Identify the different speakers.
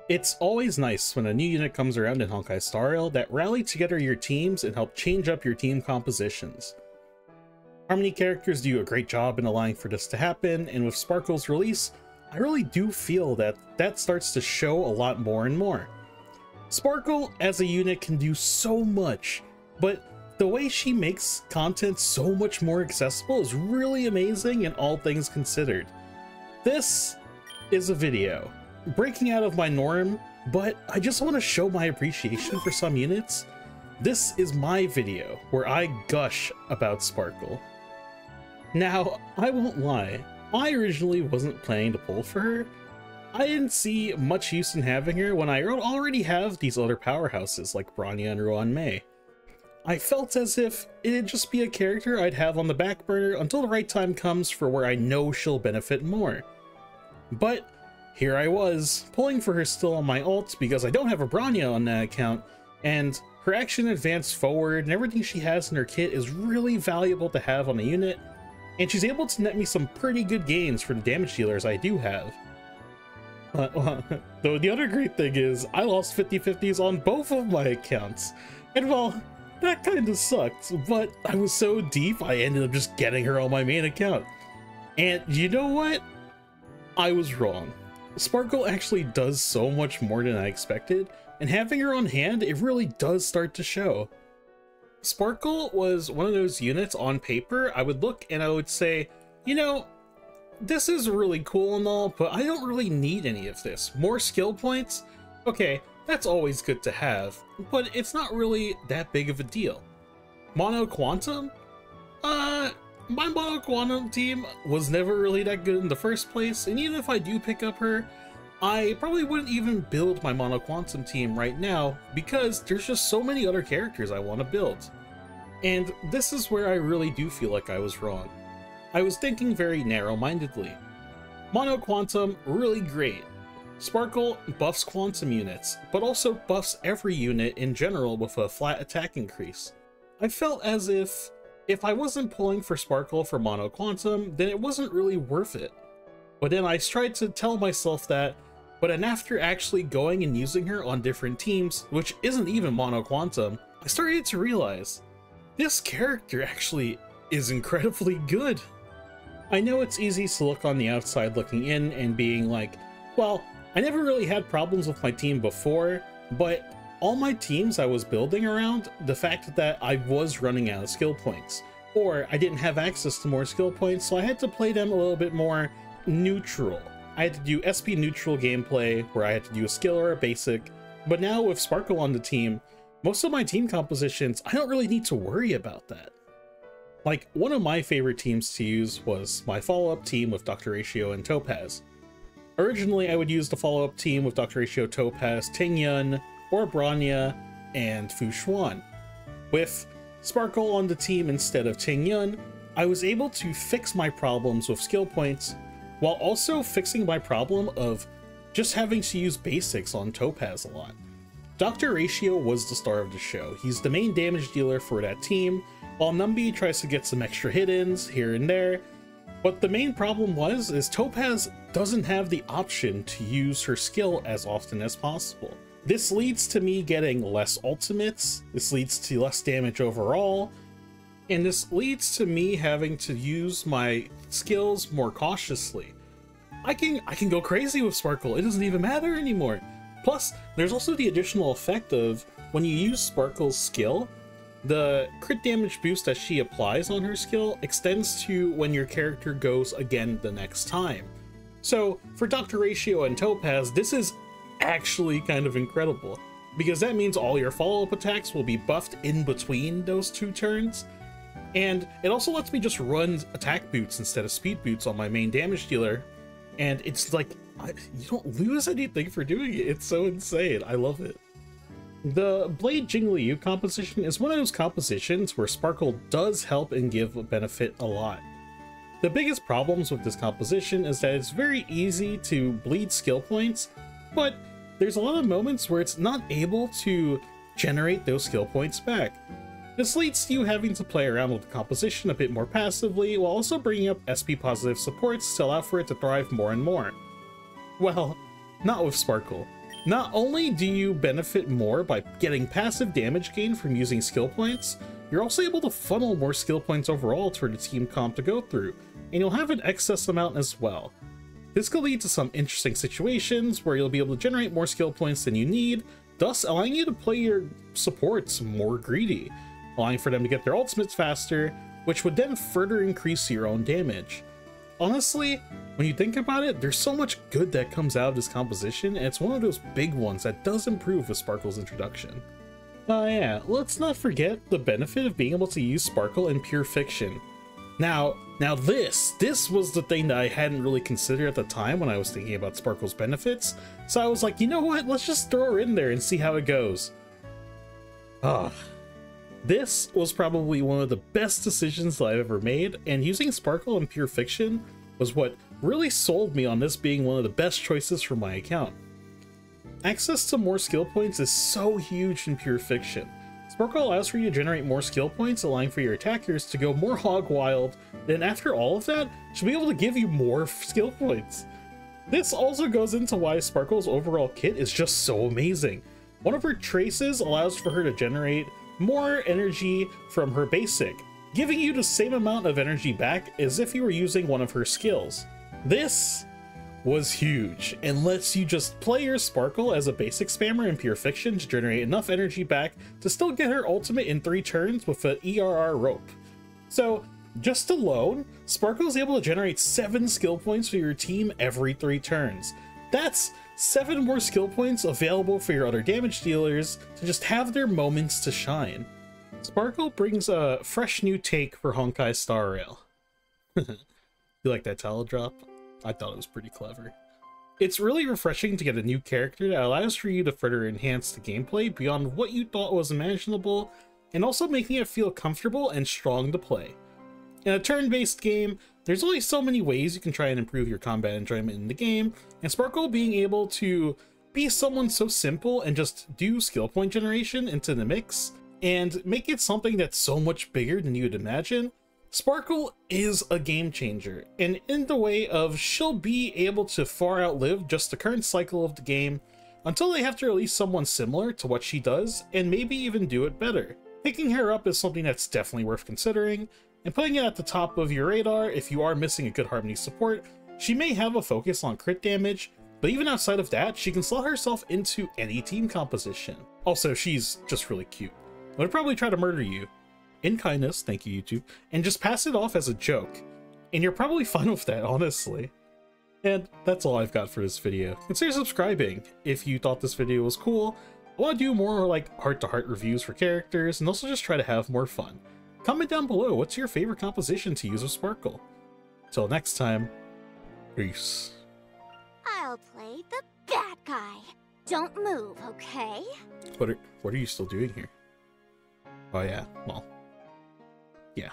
Speaker 1: It's always nice when a new unit comes around in Honkai Star Rail that rally together your teams and help change up your team compositions. Harmony characters do a great job in allowing for this to happen, and with Sparkle's release, I really do feel that that starts to show a lot more and more. Sparkle as a unit can do so much, but the way she makes content so much more accessible is really amazing in all things considered. This is a video breaking out of my norm, but I just want to show my appreciation for some units. This is my video where I gush about Sparkle. Now, I won't lie, I originally wasn't planning to pull for her. I didn't see much use in having her when I already have these other powerhouses like Bronya and Ruan Mei. I felt as if it'd just be a character I'd have on the back burner until the right time comes for where I know she'll benefit more. But here I was, pulling for her still on my ult because I don't have a Bronya on that account, and her action advance forward and everything she has in her kit is really valuable to have on a unit, and she's able to net me some pretty good gains for the damage dealers I do have. Though the other great thing is, I lost 50/50s on both of my accounts, and well, that kinda sucked, but I was so deep I ended up just getting her on my main account. And you know what? I was wrong. Sparkle actually does so much more than I expected, and having her on hand, it really does start to show. Sparkle was one of those units on paper I would look and I would say, you know, this is really cool and all, but I don't really need any of this. More skill points? Okay, that's always good to have, but it's not really that big of a deal. Mono Quantum? My Mono Quantum team was never really that good in the first place, and even if I do pick up her, I probably wouldn't even build my Mono Quantum team right now because there's just so many other characters I want to build. And this is where I really do feel like I was wrong. I was thinking very narrow-mindedly. Mono Quantum, really great. Sparkle buffs quantum units, but also buffs every unit in general with a flat attack increase. I felt as if I wasn't pulling for Sparkle for Mono Quantum, then it wasn't really worth it. But then I tried to tell myself that, but then after actually going and using her on different teams, which isn't even Mono Quantum, I started to realize this character actually is incredibly good. I know it's easy to look on the outside looking in and being like, well, I never really had problems with my team before, but all my teams I was building around the fact that I was running out of skill points, or I didn't have access to more skill points, so I had to play them a little bit more neutral. I had to do SP neutral gameplay where I had to do a skill or a basic, but now with Sparkle on the team, most of my team compositions, I don't really need to worry about that. Like, one of my favorite teams to use was my follow-up team with Dr. Ratio and Topaz. Originally, I would use the follow-up team with Dr. Ratio, Topaz, Tingyun, or Bronya, and Fu Xuan. With Sparkle on the team instead of Tingyun, I was able to fix my problems with skill points, while also fixing my problem of just having to use basics on Topaz a lot. Dr. Ratio was the star of the show. He's the main damage dealer for that team, while Numby tries to get some extra hit-ins here and there. But the main problem is Topaz doesn't have the option to use her skill as often as possible. This leads to me getting less ultimates, this leads to less damage overall, and this leads to me having to use my skills more cautiously. I can go crazy with Sparkle, it doesn't even matter anymore. Plus, there's also the additional effect of when you use Sparkle's skill, the crit damage boost that she applies on her skill extends to when your character goes again the next time. So for Dr. Ratio and Topaz, this is actually kind of incredible, because that means all your follow-up attacks will be buffed in between those two turns, and it also lets me just run attack boots instead of speed boots on my main damage dealer, and it's like, you don't lose anything for doing it. It's so insane. I love it. The Blade Jingliu composition is one of those compositions where Sparkle does help and give a benefit a lot. The biggest problems with this composition is that it's very easy to bleed skill points, but there's a lot of moments where it's not able to generate those skill points back. This leads to you having to play around with the composition a bit more passively, while also bringing up SP positive supports to allow for it to thrive more and more. Well, not with Sparkle. Not only do you benefit more by getting passive damage gain from using skill points, you're also able to funnel more skill points overall toward the team comp to go through, and you'll have an excess amount as well. This could lead to some interesting situations where you'll be able to generate more skill points than you need, thus allowing you to play your supports more greedy, allowing for them to get their ultimates faster, which would then further increase your own damage. Honestly, when you think about it, there's so much good that comes out of this composition, and it's one of those big ones that does improve with Sparkle's introduction. Oh yeah, let's not forget the benefit of being able to use Sparkle in pure fiction. Now this was the thing that I hadn't really considered at the time when I was thinking about Sparkle's benefits, so I was like, you know what, let's just throw her in there and see how it goes. This was probably one of the best decisions that I've ever made, and using Sparkle in pure fiction was what really sold me on this being one of the best choices for my account. Access to more skill points is so huge in pure fiction. Sparkle allows for you to generate more skill points, allowing for your attackers to go more hog wild, then after all of that, she'll be able to give you more skill points. This also goes into why Sparkle's overall kit is just so amazing. One of her traces allows for her to generate more energy from her basic, giving you the same amount of energy back as if you were using one of her skills. This was huge and lets you just play your Sparkle as a basic spammer in pure fiction to generate enough energy back to still get her ultimate in 3 turns with an ERR rope. So just alone, Sparkle is able to generate 7 skill points for your team every 3 turns. That's 7 more skill points available for your other damage dealers to just have their moments to shine. Sparkle brings a fresh new take for Honkai Star Rail. You like that title drop? I thought it was pretty clever. It's really refreshing to get a new character that allows for you to further enhance the gameplay beyond what you thought was imaginable, and also making it feel comfortable and strong to play. In a turn-based game, there's only so many ways you can try and improve your combat enjoyment in the game, and Sparkle being able to be someone so simple and just do skill point generation into the mix, and make it something that's so much bigger than you'd imagine, Sparkle is a game changer, and in the way of she'll be able to far outlive just the current cycle of the game until they have to release someone similar to what she does, and maybe even do it better. Picking her up is something that's definitely worth considering, and putting it at the top of your radar if you are missing a good Harmony support. She may have a focus on crit damage, but even outside of that, she can slot herself into any team composition. Also, she's just really cute. I would probably try to murder you, in kindness, thank you YouTube, and just pass it off as a joke. And you're probably fine with that, honestly. And that's all I've got for this video. Consider subscribing if you thought this video was cool. I want to do more like heart-to-heart reviews for characters, and also just try to have more fun. Comment down below, what's your favorite composition to use with Sparkle? Till next time, peace.
Speaker 2: I'll play the bad guy. Don't move, okay?
Speaker 1: What are you still doing here? Oh yeah, well, yeah.